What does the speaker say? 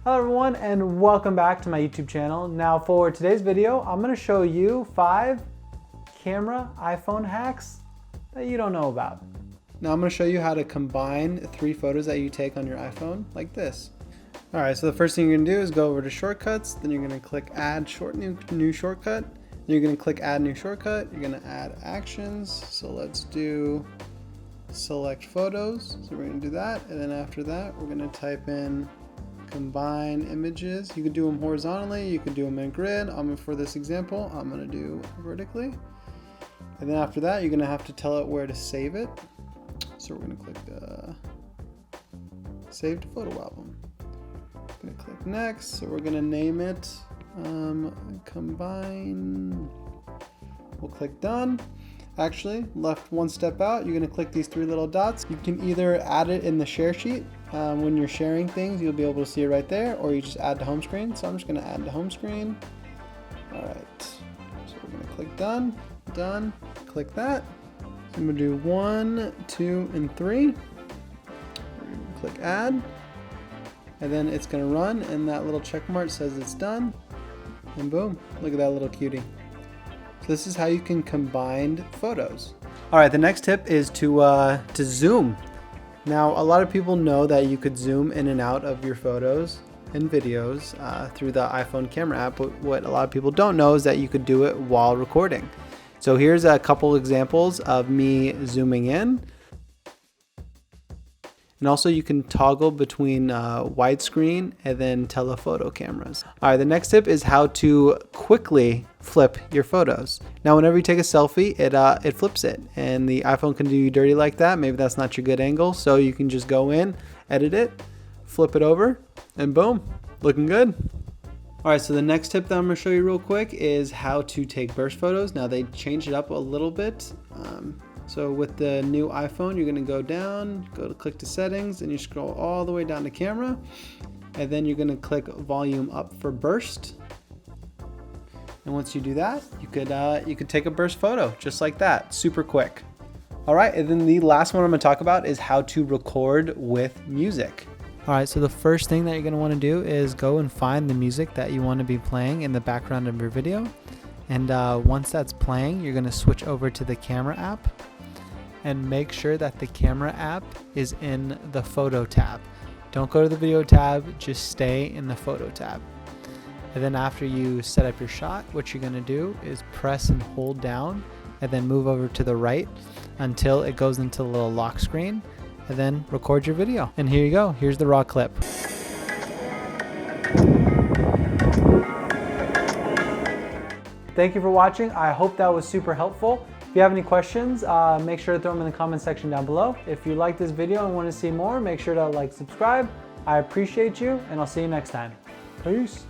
Hello everyone and welcome back to my YouTube channel. Now for today's video, I'm going to show you 5 camera iPhone hacks that you don't know about. Now I'm going to show you how to combine 3 photos that you take on your iPhone like this. Alright, so the first thing you're going to do is go over to shortcuts, then you're going to click add new shortcut, then you're going to click add new shortcut, you're going to add actions, so let's do select photos, so we're going to do that, and then after that we're going to type in combine images. You can do them horizontally, you can do them in grid. For this example, I'm going to do vertically. And then after that, you're going to have to tell it where to save it. So we're going to click save to photo album. I'm going to click next. So we're going to name it combine. We'll click done. Actually, left one step out, you're going to click these 3 little dots. You can either add it in the share sheet. When you're sharing things, you'll be able to see it right there, or you just add to home screen. So I'm just going to add to home screen. All right, so we're going to click done, done, click that. So I'm going to do 1, 2, and 3. Click add, and then it's going to run, and that little check mark says it's done, and boom, look at that little cutie. So this is how you can combine photos. All right, the next tip is to zoom. Now, a lot of people know that you could zoom in and out of your photos and videos through the iPhone camera app, but what a lot of people don't know is that you could do it while recording. So here's a couple examples of me zooming in. And also you can toggle between widescreen and then telephoto cameras. All right, the next tip is how to quickly flip your photos. Now, whenever you take a selfie, it flips it, and the iPhone can do you dirty like that. Maybe that's not your good angle, so you can just go in, edit it, flip it over, and boom, looking good. All right, so the next tip that I'm gonna show you real quick is how to take burst photos. Now they changed it up a little bit. So with the new iPhone, you're gonna go down, click to settings, and you scroll all the way down to camera, and then you're gonna click volume up for burst. And once you do that, you could take a burst photo just like that, super quick. All right, and then the last one I'm gonna talk about is how to record with music. All right, so the first thing that you're gonna wanna do is go and find the music that you wanna be playing in the background of your video. And once that's playing, you're gonna switch over to the camera app and make sure that the camera app is in the photo tab. Don't go to the video tab, just stay in the photo tab. And then after you set up your shot, what you're gonna do is press and hold down and then move over to the right until it goes into the little lock screen, and then record your video. And here you go, here's the raw clip. Thank you for watching. I hope that was super helpful. If you have any questions, make sure to throw them in the comment section down below. If you like this video and want to see more, make sure to subscribe. I appreciate you, and I'll see you next time. Peace.